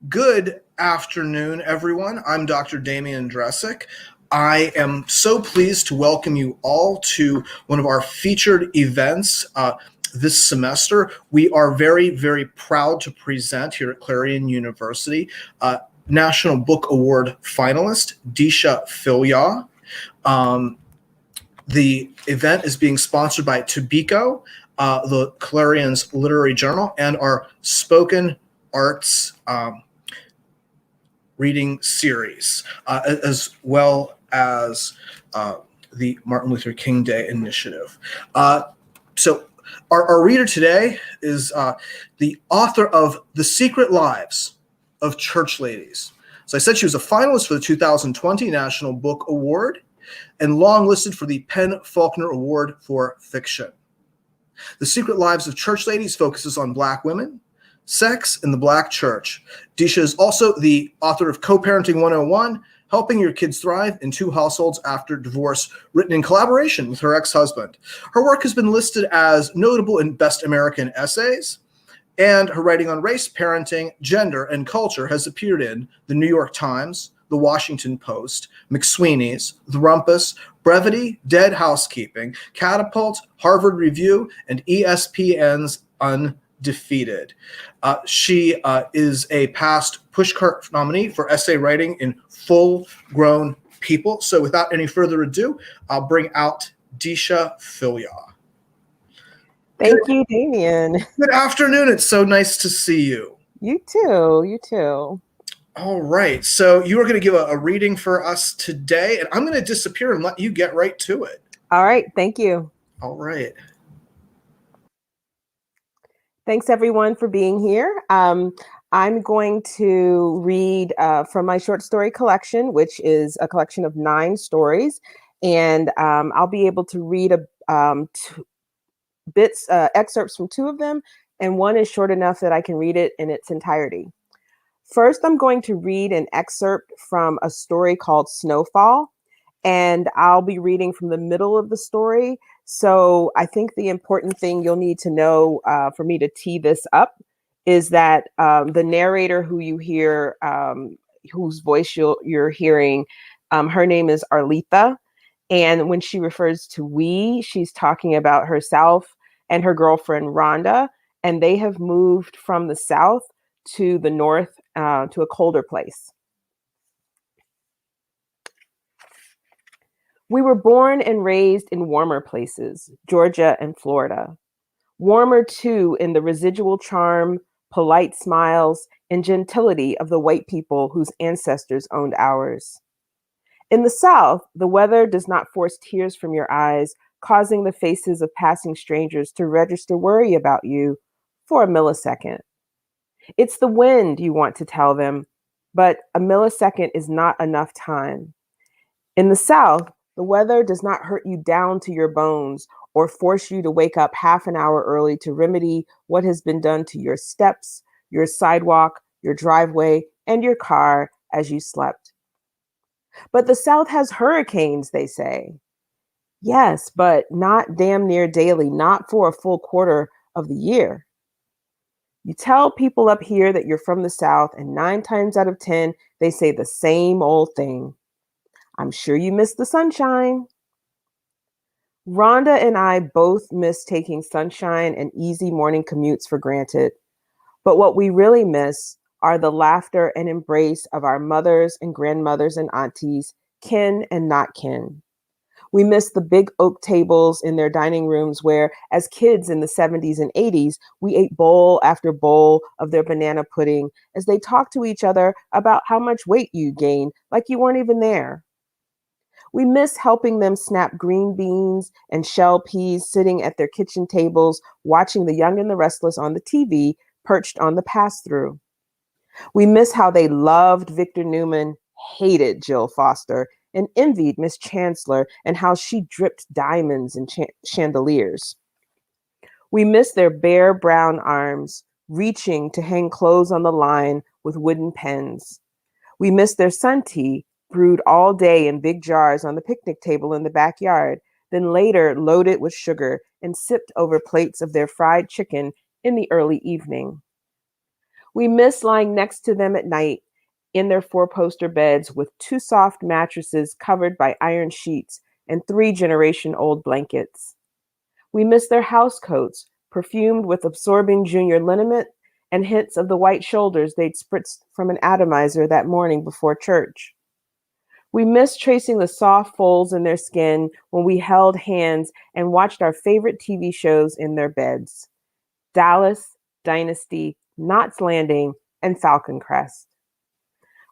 Good afternoon, everyone. I'm Dr. Damian Dresick. I am so pleased to welcome you all to one of our featured events this semester. We are very, very proud to present here at Clarion University National Book Award finalist Deesha Philyaw. The event is being sponsored by Tobacco, the Clarion's literary journal, and our spoken arts reading series, as well as the Martin Luther King Day Initiative. So our reader today is the author of The Secret Lives of Church Ladies. So I said she was a finalist for the 2020 National Book Award and longlisted for the PEN/Faulkner Award for Fiction. The Secret Lives of Church Ladies focuses on Black women, sex, in the Black church. Deesha is also the author of Co-Parenting 101, Helping Your Kids Thrive in Two Households After Divorce, written in collaboration with her ex-husband. Her work has been listed as notable in Best American Essays, and her writing on race, parenting, gender, and culture has appeared in The New York Times, The Washington Post, McSweeney's, The Rumpus, Brevity, Dead Housekeeping, Catapult, Harvard Review, and ESPN's Undefeated. She is a past Pushcart nominee for essay writing in Full-Grown People. So without any further ado, I'll bring out Deesha Philyaw. Thank you, Damian. Good afternoon. It's so nice to see you. You too. You too. All right. So you are going to give a reading for us today, and I'm going to disappear and let you get right to it. All right. Thank you. All right. Thanks, everyone, for being here. I'm going to read from my short story collection, which is a collection of 9 stories, and I'll be able to read excerpts from 2 of them, and one is short enough that I can read it in its entirety. First, I'm going to read an excerpt from a story called Snowfall, and I'll be reading from the middle of the story. So I think the important thing you'll need to know for me to tee this up is that the narrator who you hear, whose voice you're hearing, her name is Arletha. And when she refers to we, she's talking about herself and her girlfriend, Rhonda. And they have moved from the South to the North to a colder place. We were born and raised in warmer places, Georgia and Florida. Warmer, too, in the residual charm, polite smiles, and gentility of the white people whose ancestors owned ours. In the South, the weather does not force tears from your eyes, causing the faces of passing strangers to register worry about you for a millisecond. It's the wind, you want to tell them, but a millisecond is not enough time. In the South, the weather does not hurt you down to your bones or force you to wake up half an hour early to remedy what has been done to your steps, your sidewalk, your driveway, and your car as you slept. But the South has hurricanes, they say. Yes, but not damn near daily, not for a full quarter of the year. You tell people up here that you're from the South, and 9 times out of 10, they say the same old thing. I'm sure you miss the sunshine. Rhonda and I both miss taking sunshine and easy morning commutes for granted. But what we really miss are the laughter and embrace of our mothers and grandmothers and aunties, kin and not kin. We miss the big oak tables in their dining rooms where, as kids in the 70s and 80s, we ate bowl after bowl of their banana pudding as they talked to each other about how much weight you gained, like you weren't even there. We miss helping them snap green beans and shell peas sitting at their kitchen tables, watching The Young and the Restless on the TV, perched on the pass-through. We miss how they loved Victor Newman, hated Jill Foster, and envied Miss Chancellor and how she dripped diamonds and chandeliers. We miss their bare brown arms, reaching to hang clothes on the line with wooden pens. We miss their sun tea, brewed all day in big jars on the picnic table in the backyard, then later loaded with sugar and sipped over plates of their fried chicken in the early evening. We miss lying next to them at night in their four-poster beds with two soft mattresses covered by iron sheets and three-generation-old blankets. We miss their house coats, perfumed with absorbing junior liniment and hints of the white shoulders they'd spritzed from an atomizer that morning before church. We miss tracing the soft folds in their skin when we held hands and watched our favorite TV shows in their beds: Dallas, Dynasty, Knots Landing, and Falcon Crest.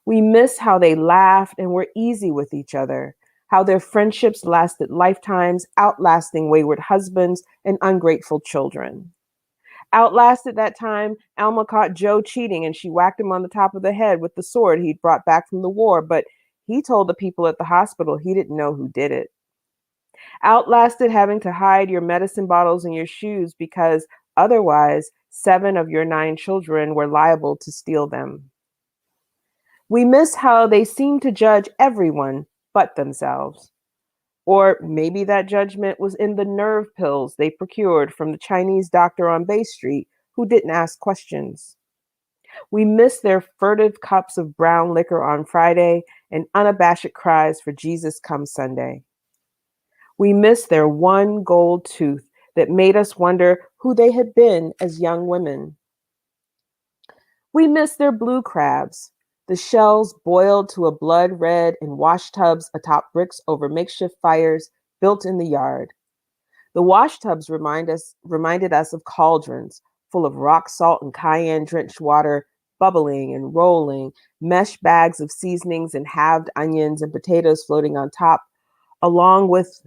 We miss how they laughed and were easy with each other, how their friendships lasted lifetimes, outlasting wayward husbands and ungrateful children. Outlasted that time, Alma caught Joe cheating and she whacked him on the top of the head with the sword he'd brought back from the war, but he told the people at the hospital he didn't know who did it. Outlasted having to hide your medicine bottles in your shoes because otherwise 7 of your 9 children were liable to steal them. We miss how they seemed to judge everyone but themselves. Or maybe that judgment was in the nerve pills they procured from the Chinese doctor on Bay Street who didn't ask questions. We miss their furtive cups of brown liquor on Friday and unabashed cries for Jesus come Sunday. We miss their one gold tooth that made us wonder who they had been as young women. We miss their blue crabs, the shells boiled to a blood red in wash tubs atop bricks over makeshift fires built in the yard. The wash tubs reminded us of cauldrons full of rock salt and cayenne-drenched water, bubbling and rolling, mesh bags of seasonings and halved onions and potatoes floating on top, along with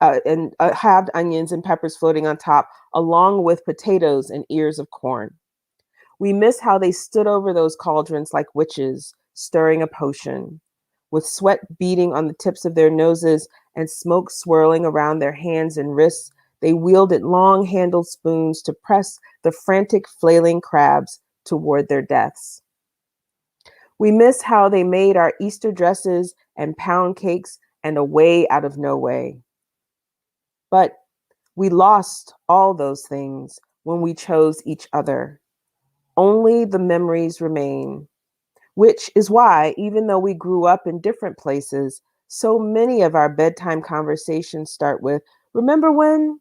halved onions and peppers floating on top, along with potatoes and ears of corn. We miss how they stood over those cauldrons like witches, stirring a potion. With sweat beading on the tips of their noses and smoke swirling around their hands and wrists, they wielded long-handled spoons to press the frantic, flailing crabs toward their deaths. We miss how they made our Easter dresses and pound cakes and a way out of no way. But we lost all those things when we chose each other. Only the memories remain, which is why, even though we grew up in different places, so many of our bedtime conversations start with, "Remember when?"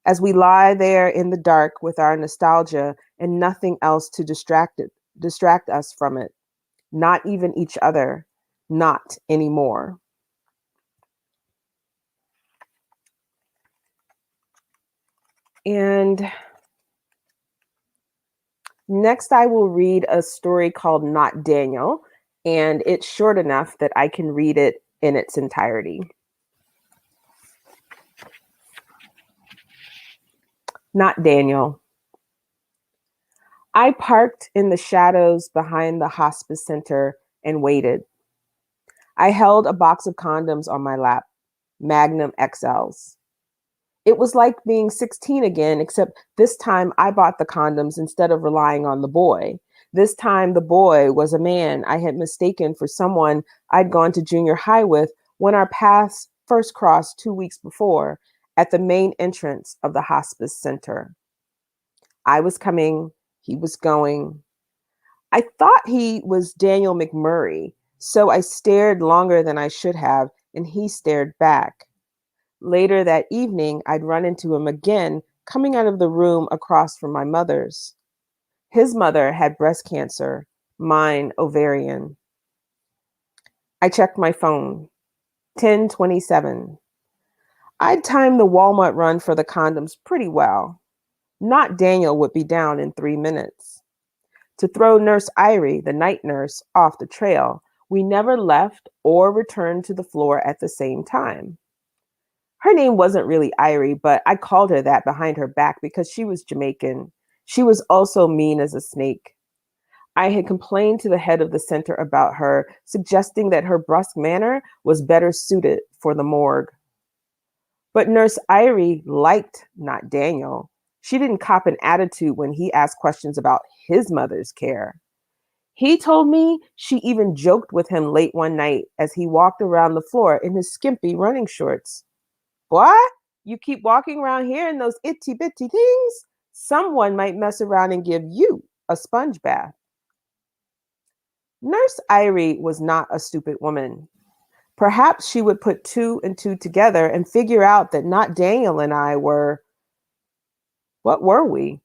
As we lie there in the dark with our nostalgia and nothing else to distract us from it, not even each other, not anymore. And next, I will read a story called Not Daniel, and it's short enough that I can read it in its entirety. Not Daniel. I parked in the shadows behind the hospice center and waited. I held a box of condoms on my lap, Magnum XLs. It was like being 16 again, except this time I bought the condoms instead of relying on the boy. This time the boy was a man I had mistaken for someone I'd gone to junior high with when our paths first crossed 2 weeks before at the main entrance of the hospice center. I was coming, he was going. I thought he was Daniel McMurray, so I stared longer than I should have, and he stared back. Later that evening, I'd run into him again, coming out of the room across from my mother's. His mother had breast cancer, mine ovarian. I checked my phone. 10:27. I'd timed the Walmart run for the condoms pretty well. Not Daniel would be down in 3 minutes. To throw Nurse Irie, the night nurse, off the trail, we never left or returned to the floor at the same time. Her name wasn't really Irie, but I called her that behind her back because she was Jamaican. She was also mean as a snake. I had complained to the head of the center about her, suggesting that her brusque manner was better suited for the morgue. But Nurse Irie liked Not Daniel. She didn't cop an attitude when he asked questions about his mother's care. He told me she even joked with him late one night as he walked around the floor in his skimpy running shorts. "What? You keep walking around here in those itty bitty things? Someone might mess around and give you a sponge bath. Nurse Irie was not a stupid woman. Perhaps she would put two and two together and figure out that not Daniel and I were, what were we?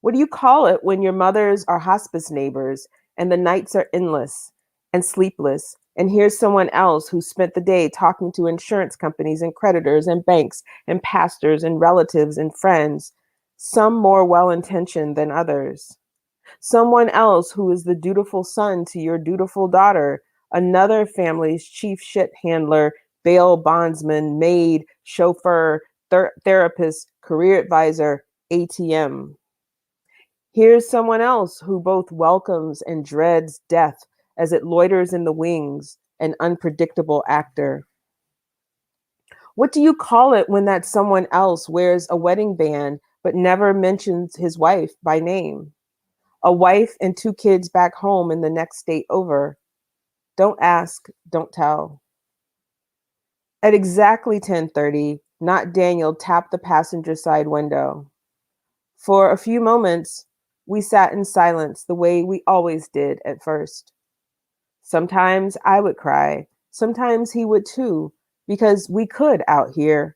What do you call it when your mothers are hospice neighbors and the nights are endless and sleepless? And here's someone else who spent the day talking to insurance companies and creditors and banks and pastors and relatives and friends, some more well-intentioned than others. Someone else who is the dutiful son to your dutiful daughter, another family's chief shit handler, bail bondsman, maid, chauffeur, therapist, career advisor, ATM. Here's someone else who both welcomes and dreads death as it loiters in the wings, an unpredictable actor. What do you call it when that someone else wears a wedding band but never mentions his wife by name? A wife and two kids back home in the next state over. Don't ask, don't tell. At exactly 10:30, not Daniel tapped the passenger side window. For a few moments, we sat in silence the way we always did at first. Sometimes I would cry. Sometimes he would too, because we could out here,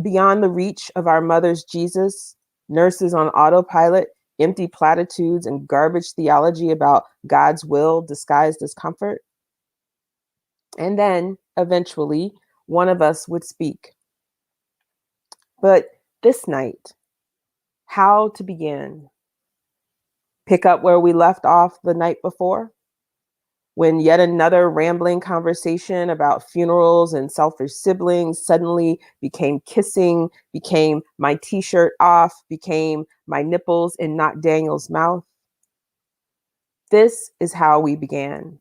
beyond the reach of our mother's Jesus, nurses on autopilot, empty platitudes, and garbage theology about God's will disguised as comfort. And then, eventually, one of us would speak. But this night, how to begin? Pick up where we left off the night before? When yet another rambling conversation about funerals and selfish siblings suddenly became kissing, became my t-shirt off, became my nipples in not Daniel's mouth. This is how we began.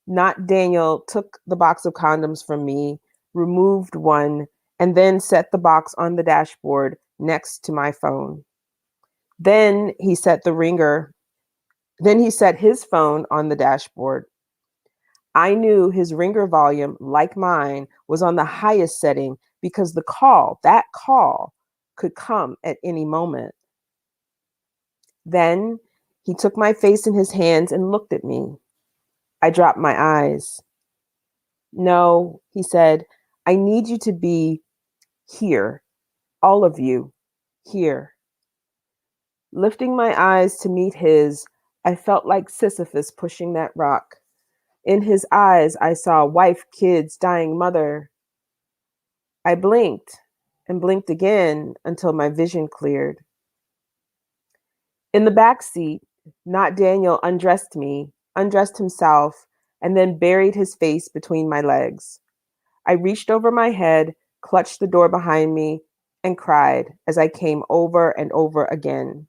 Not Daniel took the box of condoms from me, removed one, and then set the box on the dashboard next to my phone. Then he set his phone on the dashboard. I knew his ringer volume, like mine, was on the highest setting because that call, could come at any moment. Then he took my face in his hands and looked at me. I dropped my eyes. No, he said, I need you to be here, all of you, here. Lifting my eyes to meet his, I felt like Sisyphus pushing that rock. In his eyes, I saw wife, kids, dying mother. I blinked and blinked again until my vision cleared. In the back seat, not Daniel undressed himself, and then buried his face between my legs. I reached over my head, clutched the door behind me, and cried as I came over and over again.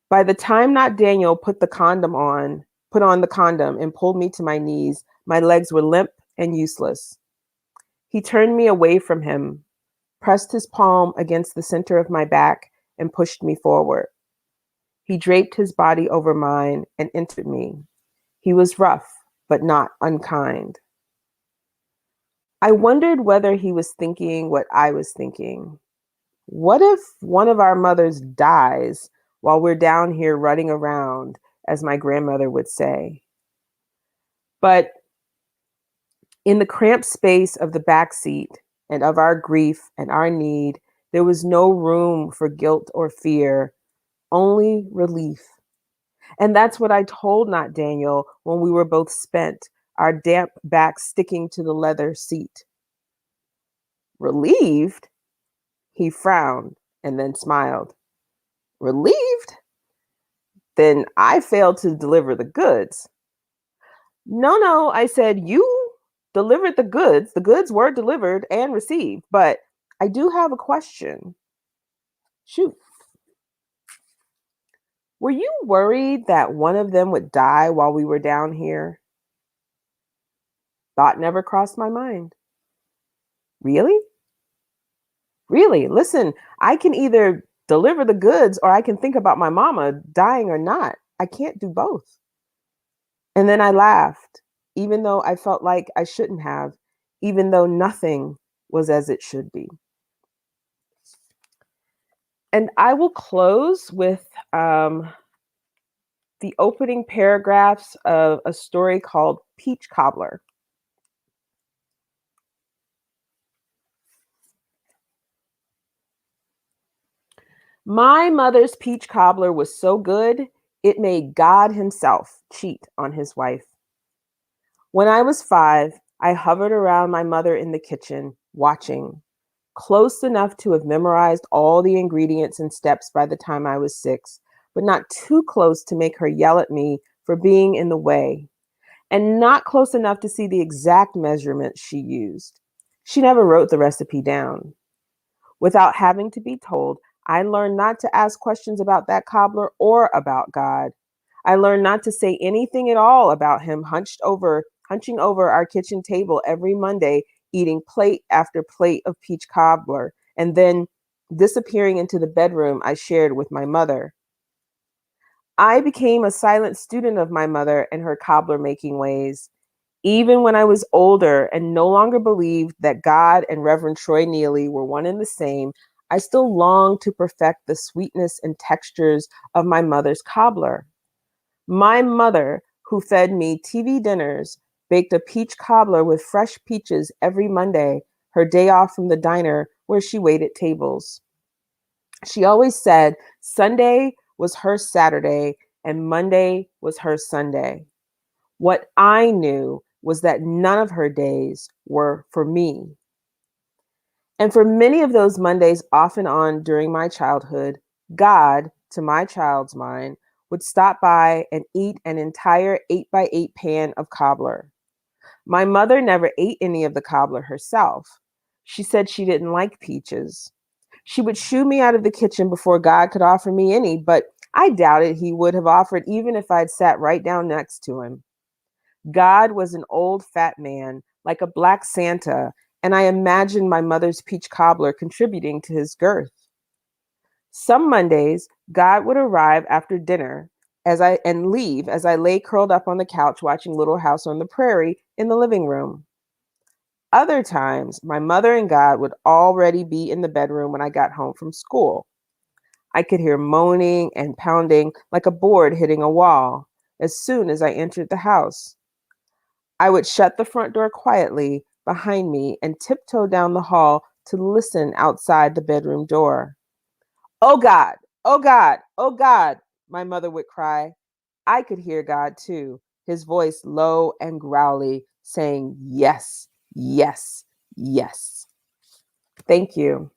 By the time not Daniel put on the condom and pulled me to my knees, my legs were limp and useless. He turned me away from him, pressed his palm against the center of my back, and pushed me forward. He draped his body over mine and entered me. He was rough, but not unkind. I wondered whether he was thinking what I was thinking. What if one of our mothers dies while we're down here running around, as my grandmother would say? But in the cramped space of the back seat and of our grief and our need, there was no room for guilt or fear, only relief. And that's what I told not Daniel when we were both spent, our damp backs sticking to the leather seat. Relieved? He frowned and then smiled. Relieved? Then I failed to deliver the goods. No, I said, you delivered the goods. The goods were delivered and received, but I do have a question. Shoot. Were you worried that one of them would die while we were down here? Thought never crossed my mind. Really? Really? Listen, I can either deliver the goods or I can think about my mama dying or not. I can't do both. And then I laughed, even though I felt like I shouldn't have, even though nothing was as it should be. And I will close with the opening paragraphs of a story called Peach Cobbler. My mother's peach cobbler was so good, it made God himself cheat on his wife. When I was 5, I hovered around my mother in the kitchen, watching, close enough to have memorized all the ingredients and steps by the time I was 6, but not too close to make her yell at me for being in the way, and not close enough to see the exact measurements she used. She never wrote the recipe down. Without having to be told, I learned not to ask questions about that cobbler or about God. I learned not to say anything at all about him hunching over our kitchen table every Monday, eating plate after plate of peach cobbler, and then disappearing into the bedroom I shared with my mother. I became a silent student of my mother and her cobbler making ways. Even when I was older and no longer believed that God and Reverend Troy Neely were one and the same, I still longed to perfect the sweetness and textures of my mother's cobbler. My mother, who fed me TV dinners, baked a peach cobbler with fresh peaches every Monday, her day off from the diner where she waited tables. She always said Sunday was her Saturday and Monday was her Sunday. What I knew was that none of her days were for me. And for many of those Mondays off and on during my childhood, God, to my child's mind, would stop by and eat an entire 8x8 pan of cobbler. My mother never ate any of the cobbler herself. She said she didn't like peaches. She would shoo me out of the kitchen before God could offer me any, but I doubted he would have offered even if I'd sat right down next to him. God was an old fat man, like a black Santa, and I imagined my mother's peach cobbler contributing to his girth. Some Mondays, God would arrive after dinner and leave as I lay curled up on the couch watching Little House on the Prairie in the living room. Other times, my mother and God would already be in the bedroom when I got home from school. I could hear moaning and pounding like a board hitting a wall as soon as I entered the house. I would shut the front door quietly behind me and tiptoe down the hall to listen outside the bedroom door. Oh God, oh God, oh God, my mother would cry. I could hear God too, his voice low and growly, saying, yes, yes, yes. Thank you.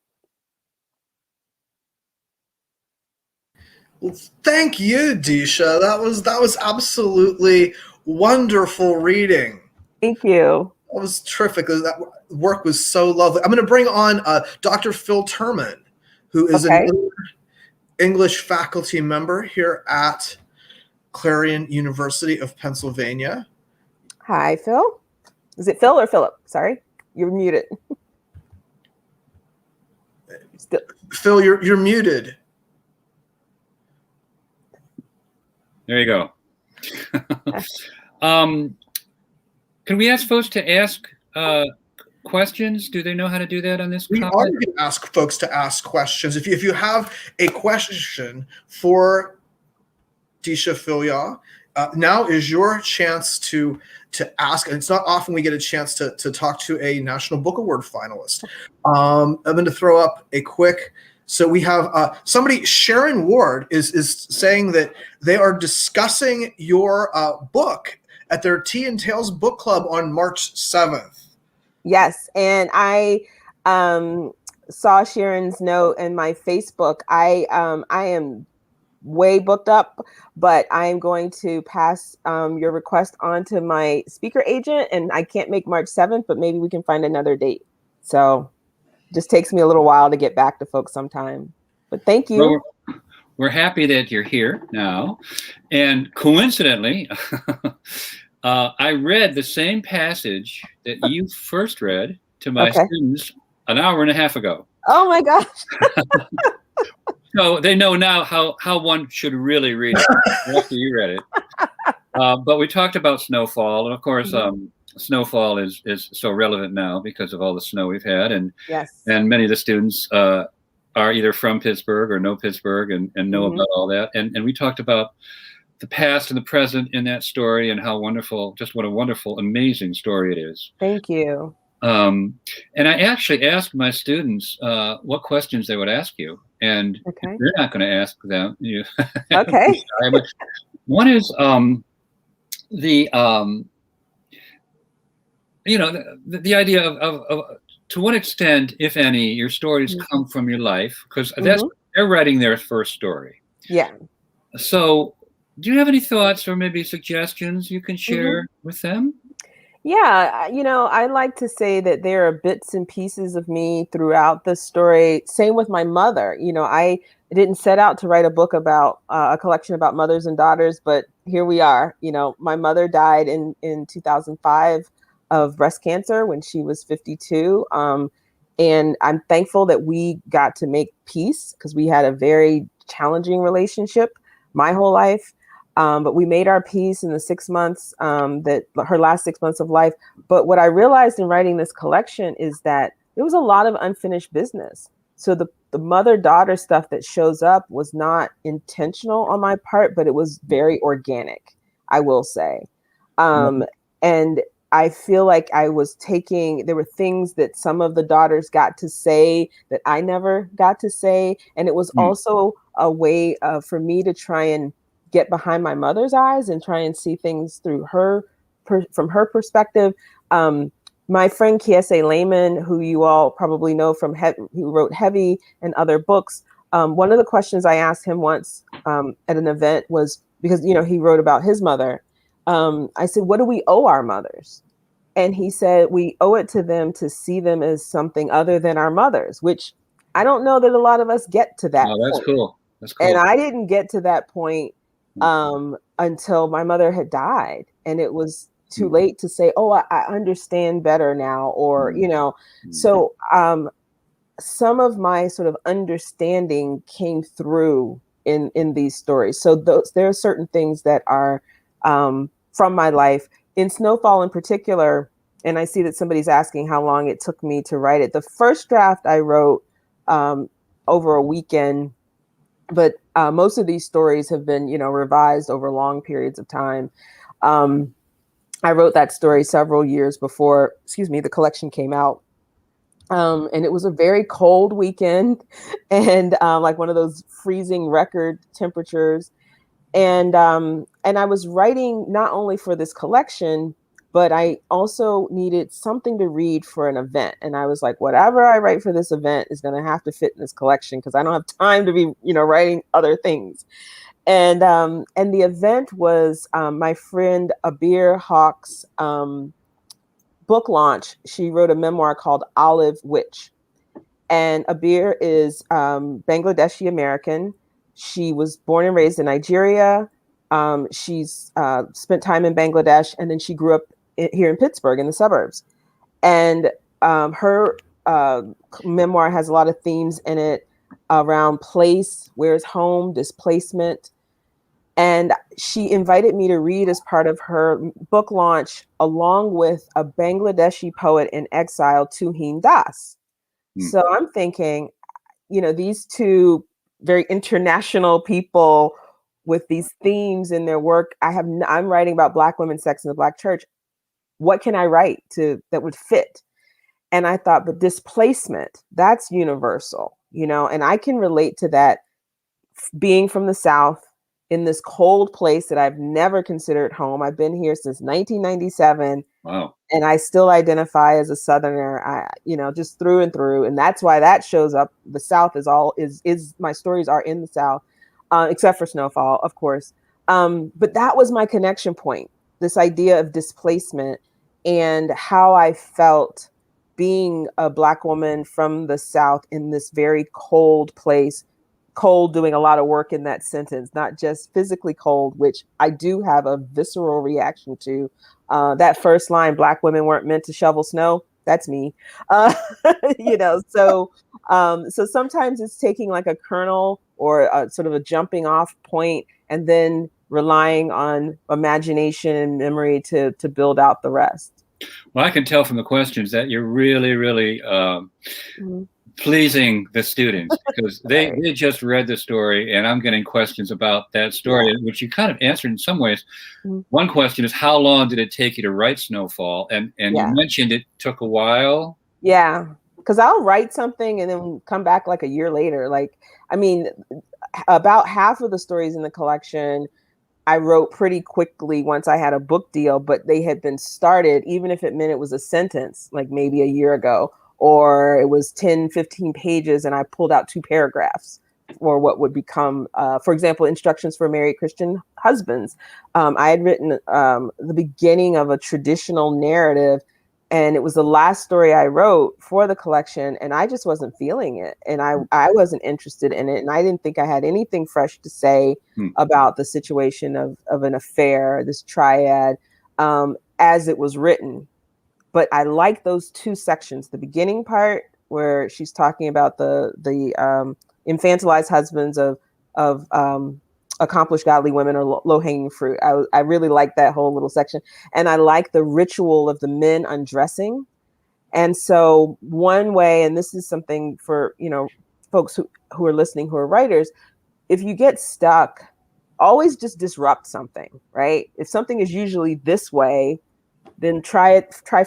Well, thank you, Deesha. That was absolutely wonderful reading. Thank you. That was terrific. That work was so lovely. I'm going to bring on Dr. Phil Turman, who is Okay. an English faculty member here at Clarion University of Pennsylvania. Hi, Phil. Is it Phil or Philip? Sorry, you're muted. Still. Phil, you're muted. There you go. Can we ask folks to ask questions? Do they know how to do that on this? We are going to ask folks to ask questions. If you have a question for Deesha Philyaw, now is your chance to ask. And it's not often we get a chance to talk to a National Book Award finalist. I'm going to throw up a quick. So we have somebody, Sharon Ward, is saying that they are discussing your book at their Tea and Tales book club on March 7th. Yes, and I saw Sharon's note in my Facebook. I am way booked up, but I am going to pass your request on to my speaker agent, and I can't make March 7th, but maybe we can find another date. So just takes me a little while to get back to folks sometime. But thank you. Well, we're happy that you're here now. And coincidentally, I read the same passage that you first read to my students an hour and a half ago. Oh my gosh. So they know now how one should really read it after you read it. But we talked about snowfall, and of course, snowfall is so relevant now because of all the snow we've had, and yes, and many of the students are either from Pittsburgh or know Pittsburgh and know about all that. And we talked about the past and the present in that story and how wonderful, just what a wonderful, amazing story it is. Thank you. And I actually asked my students what questions they would ask you, and they're not going to ask them. Okay. But one is the the idea of to what extent, if any, your stories come from your life, because they're writing their first story. Yeah. So, do you have any thoughts or maybe suggestions you can share with them? Yeah, I like to say that there are bits and pieces of me throughout the story. Same with my mother. I didn't set out to write a book about a collection about mothers and daughters, but here we are. My mother died in 2005 of breast cancer when she was 52. And I'm thankful that we got to make peace because we had a very challenging relationship my whole life. But we made our peace in the 6 months, that her last 6 months of life. But what I realized in writing this collection is that there was a lot of unfinished business. So the mother-daughter stuff that shows up was not intentional on my part, but it was very organic, I will say. And I feel like there were things that some of the daughters got to say that I never got to say. And it was also a way for me to try and get behind my mother's eyes and try and see things through from her perspective. My friend Kiese Lehman, who you all probably know from who wrote Heavy and other books, one of the questions I asked him once at an event was, because he wrote about his mother. I said, what do we owe our mothers? And he said, we owe it to them to see them as something other than our mothers, which I don't know that a lot of us get to that point. That's cool. And I didn't get to that point until my mother had died, and it was too late to say, oh, I understand better now, or so some of my sort of understanding came through in these stories. So there are certain things that are from my life. In Snowfall in particular, and I see that somebody's asking how long it took me to write it. The first draft I wrote over a weekend, but most of these stories have been, revised over long periods of time. I wrote that story several years before, the collection came out. And it was a very cold weekend and like one of those freezing record temperatures. And I was writing not only for this collection, but I also needed something to read for an event. And I was like, whatever I write for this event is going to have to fit in this collection because I don't have time to be, writing other things. And the event was my friend Abir Hawk's book launch. She wrote a memoir called Olive Witch. And Abir is Bangladeshi American. She was born and raised in Nigeria. She's spent time in Bangladesh, and then she grew up here in Pittsburgh in the suburbs. And her memoir has a lot of themes in it around place, where's home, displacement. And she invited me to read as part of her book launch, along with a Bangladeshi poet in exile, Tuhin Das. So I'm thinking, these two very international people with these themes in their work. I'm writing about Black women, sex, and the Black church. What can I write that would fit? And I thought, but displacement, that's universal, and I can relate to that being from the South in this cold place that I've never considered home. I've been here since 1997. Wow. And I still identify as a Southerner, just through and through. And that's why that shows up. The South is my stories are in the South, except for Snowfall, of course. But that was my connection point, this idea of displacement and how I felt being a Black woman from the South in this very cold place. Cold, doing a lot of work in that sentence, not just physically cold, which I do have a visceral reaction to. That first line, Black women weren't meant to shovel snow. That's me. So sometimes it's taking like a kernel or a sort of a jumping off point and then relying on imagination and memory to build out the rest. Well, I can tell from the questions that you're really, really pleasing the students, because they just read the story, and I'm getting questions about that story, which you kind of answered in some ways. One question is, how long did it take you to write Snowfall? And you mentioned it took a while. Yeah, because I'll write something and then come back like a year later. Like, I mean, about half of the stories in the collection I wrote pretty quickly once I had a book deal, but they had been started, even if it meant it was a sentence, like maybe a year ago, or it was 10, 15 pages, and I pulled out 2 paragraphs for what would become, for example, Instructions for Married Christian Husbands. I had written the beginning of a traditional narrative, and it was the last story I wrote for the collection, and I just wasn't feeling it, and I wasn't interested in it, and I didn't think I had anything fresh to say about the situation of an affair, this triad, as it was written. But I like those 2 sections, the beginning part where she's talking about the infantilized husbands of accomplished godly women or low-hanging fruit. I really like that whole little section. And I like the ritual of the men undressing. And so one way, and this is something for, folks who are listening, who are writers, if you get stuck, always just disrupt something, right? If something is usually this way, then try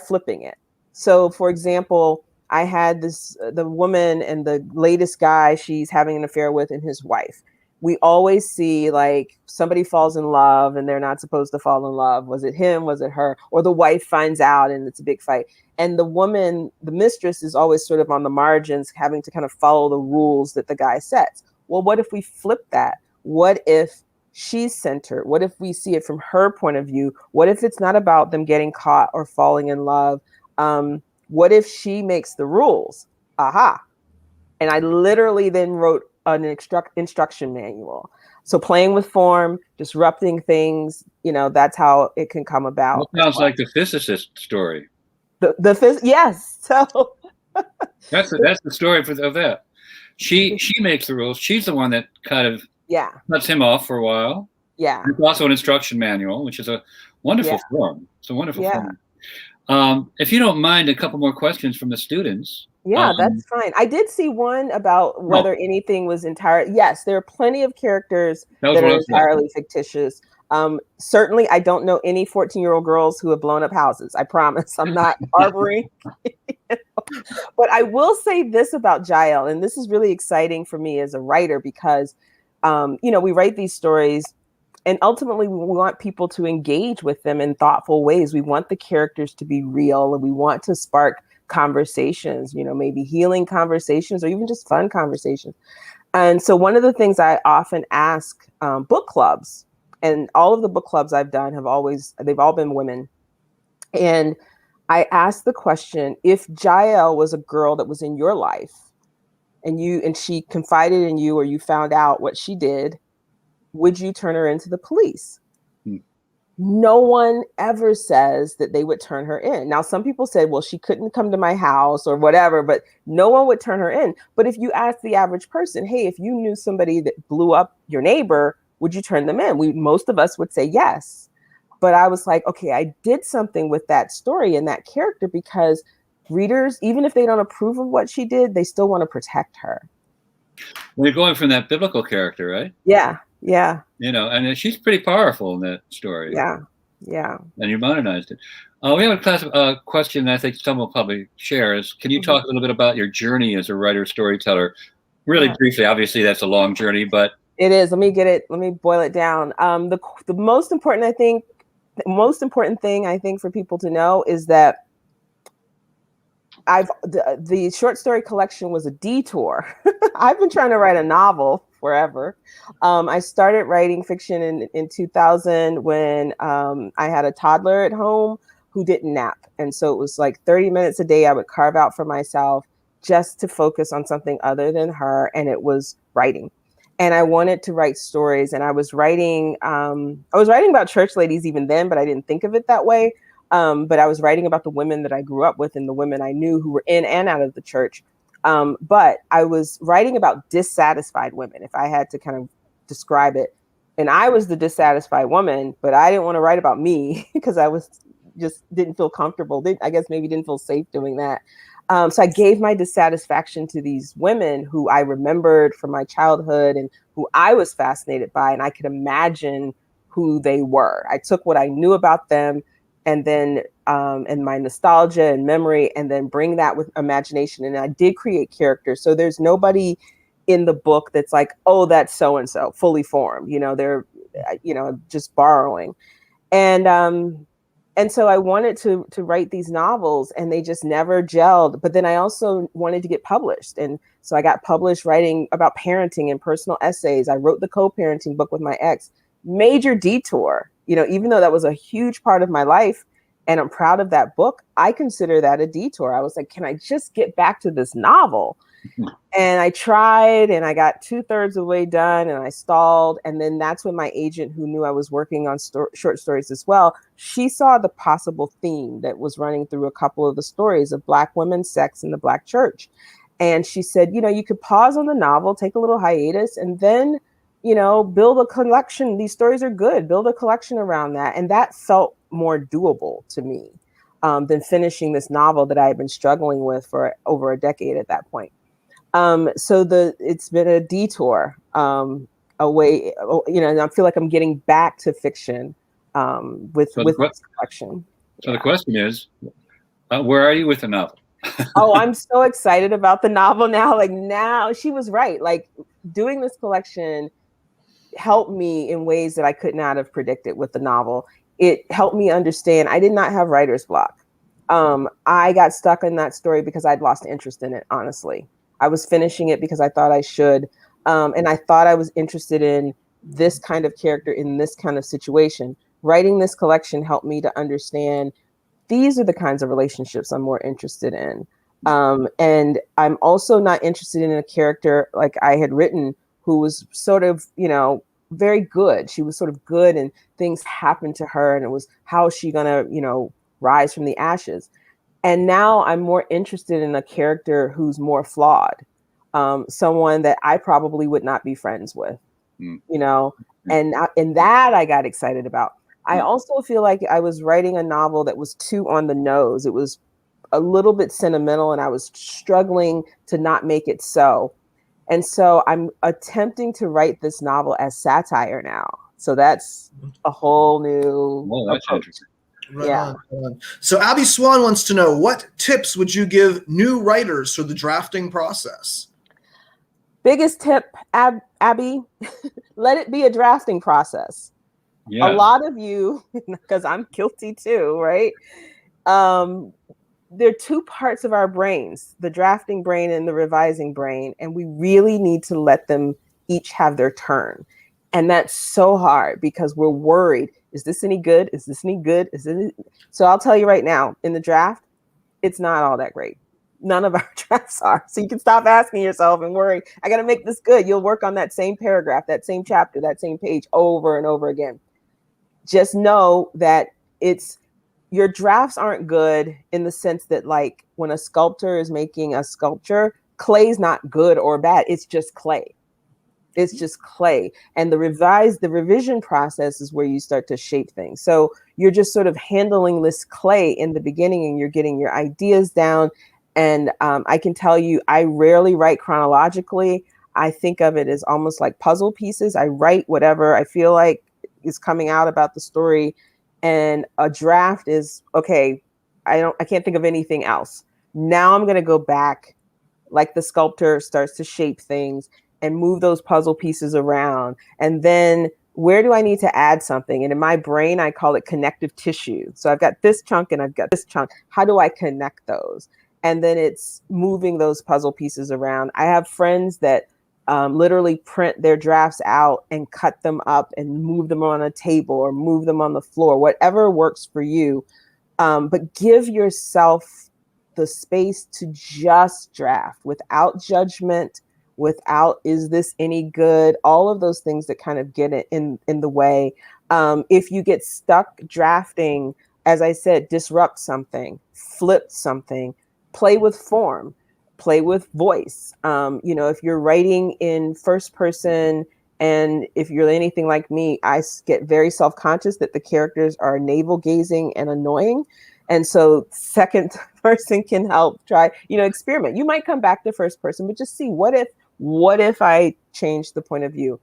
flipping it. So for example, I had the woman and the latest guy she's having an affair with and his wife. We always see like somebody falls in love and they're not supposed to fall in love. Was it him? Was it her? Or the wife finds out and it's a big fight. And the woman, the mistress, is always sort of on the margins, having to kind of follow the rules that the guy sets. Well, what if we flip that? What if she's centered? What if we see it from her point of view? What if it's not about them getting caught or falling in love? What if she makes the rules? Aha. And I literally then wrote an instruction manual. So playing with form, disrupting things, that's how it can come about. That sounds like the physicist story. Yes. So that's the story of that. She makes the rules. She's the one that kind of cuts him off for a while. Yeah. It's also an instruction manual, which is a wonderful form. It's a wonderful form. If you don't mind, a couple more questions from the students. Yeah, that's fine. I did see one about whether anything was entirely. Yes, there are plenty of characters that are entirely fictitious. Certainly, I don't know any 14-year-old girls who have blown up houses. I promise. I'm not harboring. But I will say this about Jael, and this is really exciting for me as a writer because, we write these stories, and ultimately we want people to engage with them in thoughtful ways. We want the characters to be real, and we want to spark conversations, maybe healing conversations or even just fun conversations. And so one of the things I often ask book clubs, and all of the book clubs I've done they've all been women. And I ask the question, if Jael was a girl that was in your life and she confided in you, or you found out what she did, would you turn her into the police? No one ever says that they would turn her in. Now, some people say, well, she couldn't come to my house or whatever, but no one would turn her in. But if you ask the average person, hey, if you knew somebody that blew up your neighbor, would you turn them in? Most of us would say yes. But I was like, okay, I did something with that story and that character because readers, even if they don't approve of what she did, they still want to protect her. Well, you're going from that biblical character, right? Yeah. Yeah. And she's pretty powerful in that story. Yeah. Yeah. And you modernized it. We have a question that I think some will probably share is, can you talk a little bit about your journey as a writer-storyteller? Really briefly, obviously that's a long journey, but. It is. Let me boil it down. The most important thing I think for people to know is that the short story collection was a detour. I've been trying to write a novel forever. I started writing fiction in 2000 when I had a toddler at home who didn't nap. And so it was like 30 minutes a day I would carve out for myself just to focus on something other than her. And it was writing. And I wanted to write stories. And I was writing about church ladies even then, but I didn't think of it that way. But I was writing about the women that I grew up with and the women I knew who were in and out of the church. But I was writing about dissatisfied women, if I had to kind of describe it. And I was the dissatisfied woman, but I didn't want to write about me because I was just didn't feel comfortable. I guess maybe didn't feel safe doing that. So I gave my dissatisfaction to these women who I remembered from my childhood and who I was fascinated by, and I could imagine who they were. I took what I knew about them and then and my nostalgia and memory, and then bring that with imagination. And I did create characters. So there's nobody in the book that's like, oh, that's so-and-so fully formed, they're, just borrowing. And so I wanted to write these novels, and they just never gelled. But then I also wanted to get published, and so I got published writing about parenting and personal essays. I wrote the co-parenting book with my ex. Major detour, even though that was a huge part of my life, and I'm proud of that book. I consider that a detour. I was like, can I just get back to this novel? And I tried, and I got 2/3 of the way done, and I stalled. And then that's when my agent, who knew I was working on short stories as well, she saw the possible theme that was running through a couple of the stories of Black women, sex, and the Black church. And she said, you could pause on the novel, take a little hiatus, and then, build a collection. These stories are good. Build a collection around that. And that felt more doable to me than finishing this novel that I had been struggling with for over a decade at that point. So it's been a detour away, and I feel like I'm getting back to fiction with this collection. So the question is, where are you with the novel? Oh, I'm so excited about the novel now. Like, now, she was right. Like, doing this collection helped me in ways that I could not have predicted with the novel. It helped me understand I did not have writer's block. I got stuck in that story because I'd lost interest in it, honestly. I was finishing it because I thought I should. And I thought I was interested in this kind of character in this kind of situation. Writing this collection helped me to understand these are the kinds of relationships I'm more interested in. And I'm also not interested in a character like I had written who was sort of, very good. She was sort of good and things happened to her, and it was, how is she gonna, rise from the ashes? And now I'm more interested in a character who's more flawed, someone that I probably would not be friends with, and that I got excited about. I also feel like I was writing a novel that was too on the nose. It was a little bit sentimental, and I was struggling to not make it so. And so I'm attempting to write this novel as satire now. So that's a whole new that's interesting. Right on. So Abby Swan wants to know, what tips would you give new writers for the drafting process? Biggest tip, Abby, let it be a drafting process. Yes. A lot of you, because I'm guilty too, right? There are two parts of our brains, the drafting brain and the revising brain, and we really need to let them each have their turn. And that's so hard because we're worried. Is this any good? Is this any good? So I'll tell you right now, in the draft, it's not all that great. None of our drafts are. So you can stop asking yourself and worry, I got to make this good. You'll work on that same paragraph, that same chapter, that same page over and over again. Just know that your drafts aren't good in the sense that, like, when a sculptor is making a sculpture, clay's not good or bad. It's just clay. It's just clay. And the revision process is where you start to shape things. So you're just sort of handling this clay in the beginning, and you're getting your ideas down. And I can tell you, I rarely write chronologically. I think of it as almost like puzzle pieces. I write whatever I feel like is coming out about the story. And a draft is, okay, I can't think of anything else. Now I'm going to go back, like the sculptor starts to shape things and move those puzzle pieces around. And then where do I need to add something? And in my brain, I call it connective tissue. So I've got this chunk and I've got this chunk. How do I connect those? And then it's moving those puzzle pieces around. I have friends that literally print their drafts out and cut them up and move them on a table or move them on the floor, whatever works for you. But give yourself the space to just draft without judgment, without, is this any good? All of those things that kind of get it in the way. If you get stuck drafting, as I said, disrupt something, flip something, play with form, play with voice. If you're writing in first person, and if you're anything like me, I get very self-conscious that the characters are navel gazing and annoying. And so second person can help try, experiment. You might come back to first person, but just see what if I change the point of view?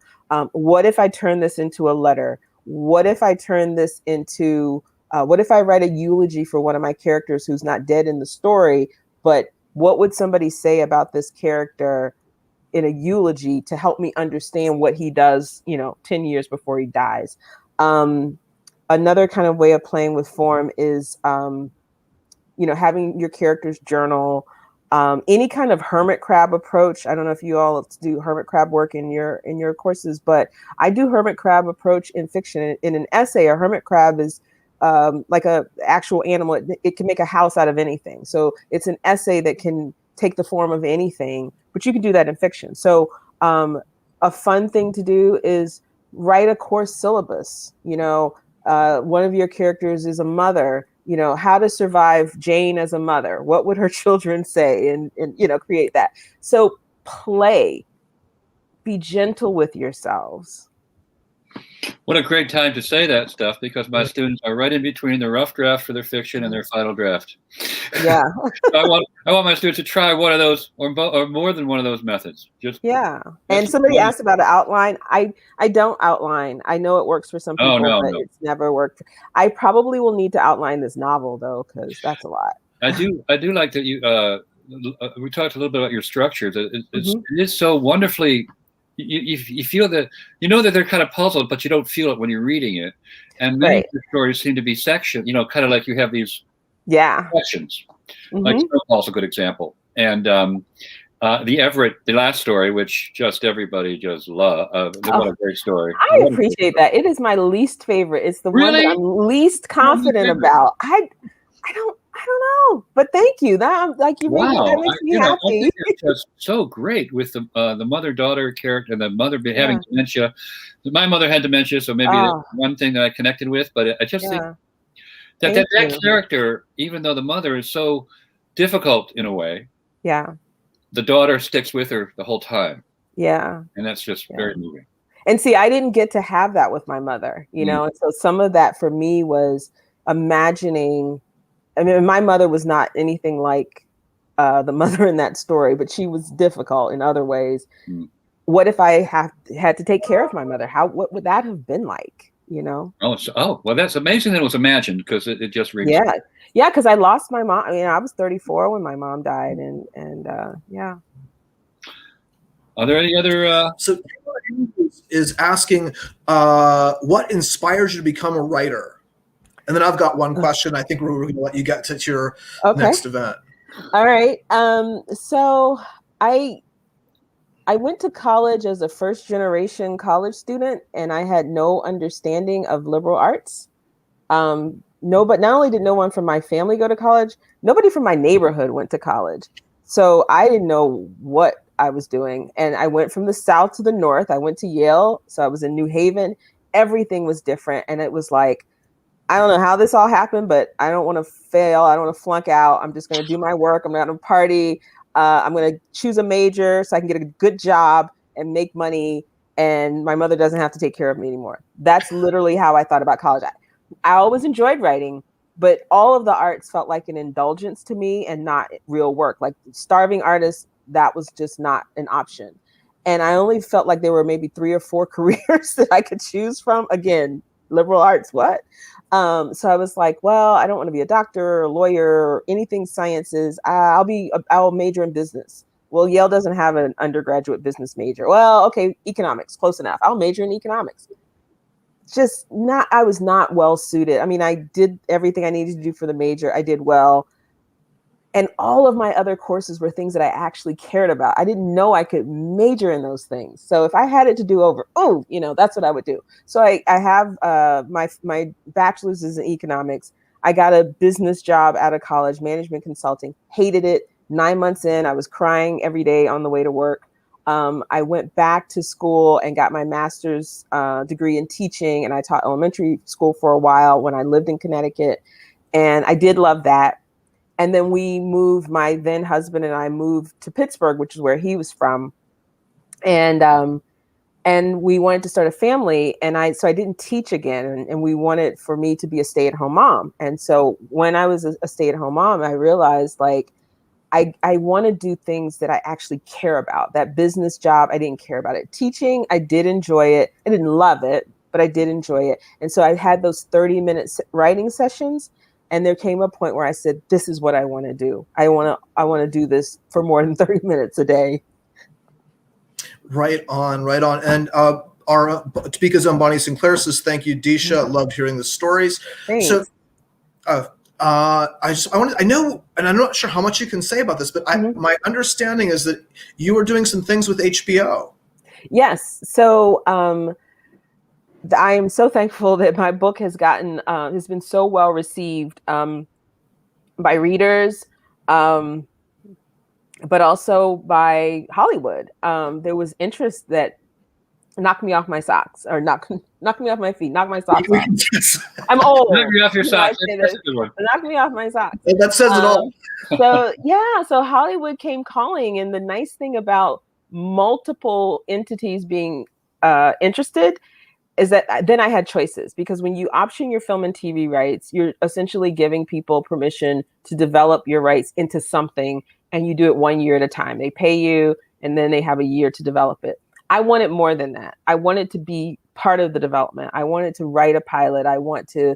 What if I turn this into a letter? What if I turn this into, what if I write a eulogy for one of my characters who's not dead in the story, but what would somebody say about this character in a eulogy to help me understand what he does, 10 years before he dies? Another kind of way of playing with form is, having your characters journal, any kind of hermit crab approach. I don't know if you all do hermit crab work in your courses, but I do hermit crab approach in fiction. In an essay, a hermit crab is like a actual animal. It can make a house out of anything. So it's an essay that can take the form of anything, but you can do that in fiction. So a fun thing to do is write a course syllabus. One of your characters is a mother. How to survive Jane as a mother. What would her children say? And create that. So play, be gentle with yourselves. What a great time to say that stuff, because my students are right in between the rough draft for their fiction and their final draft. Yeah. So I want my students to try one of those or more than one of those methods. And somebody asked about an outline. I don't outline. I know it works for some people, but it's never worked. I probably will need to outline this novel though, because that's a lot. I do like that you. We talked a little bit about your structure. It is so wonderfully. You feel that that they're kind of puzzled, but you don't feel it when you're reading it. And many of the stories seem to be sectioned. Kind of like you have these sections. Like Snowfall's a good example, and the Everett, the last story, which just everybody just love. What a great story! I appreciate that. It is my least favorite. It's the one that I'm least confident about. I don't know, but thank you. That makes me happy. I think it's just so great with the mother-daughter character and the mother having dementia. My mother had dementia, so maybe that's one thing that I connected with. But I just think that character, even though the mother is so difficult in a way, the daughter sticks with her the whole time. Yeah, and that's just very moving. And see, I didn't get to have that with my mother, and so some of that for me was imagining. I mean, my mother was not anything like the mother in that story, but she was difficult in other ways. What if I had to take care of my mother? What would that have been like? Oh, well, that's amazing that it was imagined, because it just rings. Yeah, because I lost my mom. I mean, I was 34 when my mom died, and yeah. Are there any other? So is asking what inspires you to become a writer? And then I've got one question. I think we're going to let you get to your next event. All right. So I went to college as a first generation college student, and I had no understanding of liberal arts. But not only did no one from my family go to college, nobody from my neighborhood went to college. So I didn't know what I was doing. And I went from the South to the North. I went to Yale. So I was in New Haven. Everything was different. And it was like, I don't know how this all happened, but I don't want to fail. I don't want to flunk out. I'm just going to do my work. I'm going to party. I'm going to choose a major so I can get a good job and make money, and my mother doesn't have to take care of me anymore. That's literally how I thought about college. I always enjoyed writing, but all of the arts felt like an indulgence to me and not real work. Like starving artist, that was just not an option. And I only felt like there were maybe 3 or 4 careers that I could choose from. Again, liberal arts, what? So I was like, well, I don't want to be a doctor or a lawyer or anything sciences. I'll major in business. Well, Yale doesn't have an undergraduate business major. Well, okay, economics, close enough. I'll major in economics. I was not well suited. I mean, I did everything I needed to do for the major. I did well. And all of my other courses were things that I actually cared about. I didn't know I could major in those things. So if I had it to do over, that's what I would do. So I have my bachelor's is in economics. I got a business job out of college, management consulting, hated it. 9 months in, I was crying every day on the way to work. I went back to school and got my master's degree in teaching. And I taught elementary school for a while when I lived in Connecticut. And I did love that. And then my then husband and I moved to Pittsburgh, which is where he was from. And and we wanted to start a family. And I didn't teach again. And we wanted for me to be a stay-at-home mom. And so when I was a stay-at-home mom, I realized like, I want to do things that I actually care about. That business job, I didn't care about it. Teaching, I did enjoy it. I didn't love it, but I did enjoy it. And so I had those 30-minute writing sessions. And there came a point where I said, this is what I want to do. I want to do this for more than 30 minutes a day. Right on. And our Topeka's own Bonnie Sinclair says, thank you, Deesha. Loved hearing the stories. Thanks. So I know, and I'm not sure how much you can say about this, but my understanding is that you were doing some things with HBO. Yes. So I am so thankful that my book has been so well received by readers, but also by Hollywood. There was interest that knocked me off my socks, or knocked me off my feet, knocked my socks off. I'm old. Knock me off your socks. That's a good one. Knock me off my socks. That says it all. So Hollywood came calling, and the nice thing about multiple entities being interested is that then I had choices, because when you option your film and TV rights, you're essentially giving people permission to develop your rights into something, and you do it 1 year at a time. They pay you, and then they have a year to develop it. I wanted more than that. I wanted to be part of the development. I wanted to write a pilot. I want to,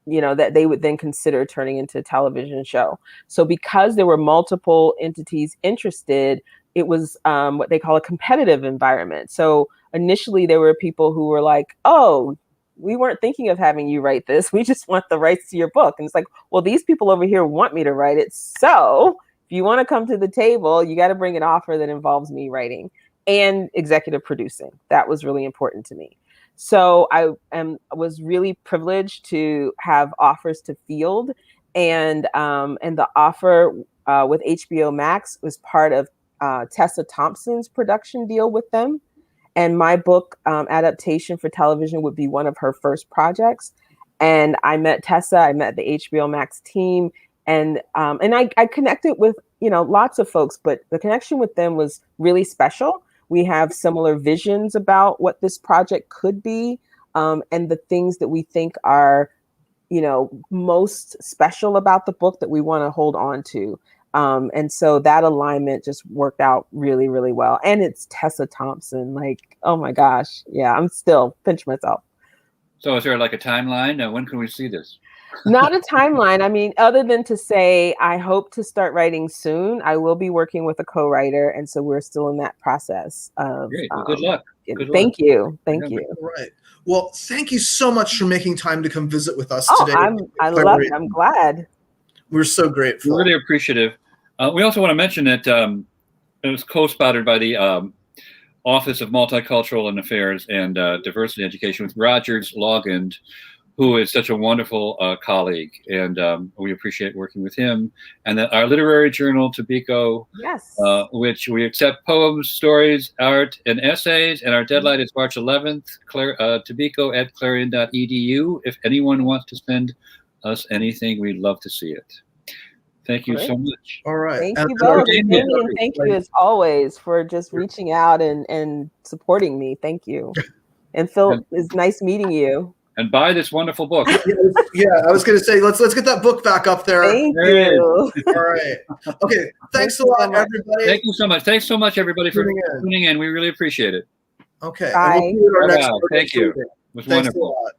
that they would then consider turning into a television show. So because there were multiple entities interested, it was what they call a competitive environment. So initially there were people who were like, oh, we weren't thinking of having you write this. We just want the rights to your book. And it's like, well, these people over here want me to write it. So if you want to come to the table, you got to bring an offer that involves me writing and executive producing. That was really important to me. So I was really privileged to have offers to field, and the offer with HBO Max was part of Tessa Thompson's production deal with them. And my book adaptation for television would be one of her first projects. And I met Tessa, I met the HBO Max team, and I connected with, lots of folks, but the connection with them was really special. We have similar visions about what this project could be, and the things that we think are, most special about the book that we want to hold on to. And so that alignment just worked out really, really well. And it's Tessa Thompson. Like, oh my gosh. Yeah, I'm still pinch myself. So is there like a timeline? When can we see this? Not a timeline. I mean, other than to say, I hope to start writing soon. I will be working with a co-writer. And so we're still in that process of, great. Well, good luck. Thank you. Thank you. All right. Well, thank you so much for making time to come visit with us today. I love it. I'm glad. We're so grateful. We're really appreciative. We also want to mention that it was co-spotted by the Office of Multicultural Affairs and Diversity Education with Rogers Logand, who is such a wonderful colleague, and we appreciate working with him. And that our literary journal, Tobiko, yes, which we accept poems, stories, art, and essays, and our deadline is March 11th, Tobiko@clarion.edu. If anyone wants to send us anything, we'd love to see it. Thank you so much. All right. Thank you both. And thank you as always for just reaching out and supporting me. Thank you. And Phil, it's nice meeting you. And buy this wonderful book. Yeah, I was going to say, let's get that book back up there. Thank you. All right. Okay. Thanks a lot, everybody. Thank you so much. Thanks so much, everybody, for tuning in. We really appreciate it. Okay. Bye. We'll see you at our next Thank you. It was wonderful.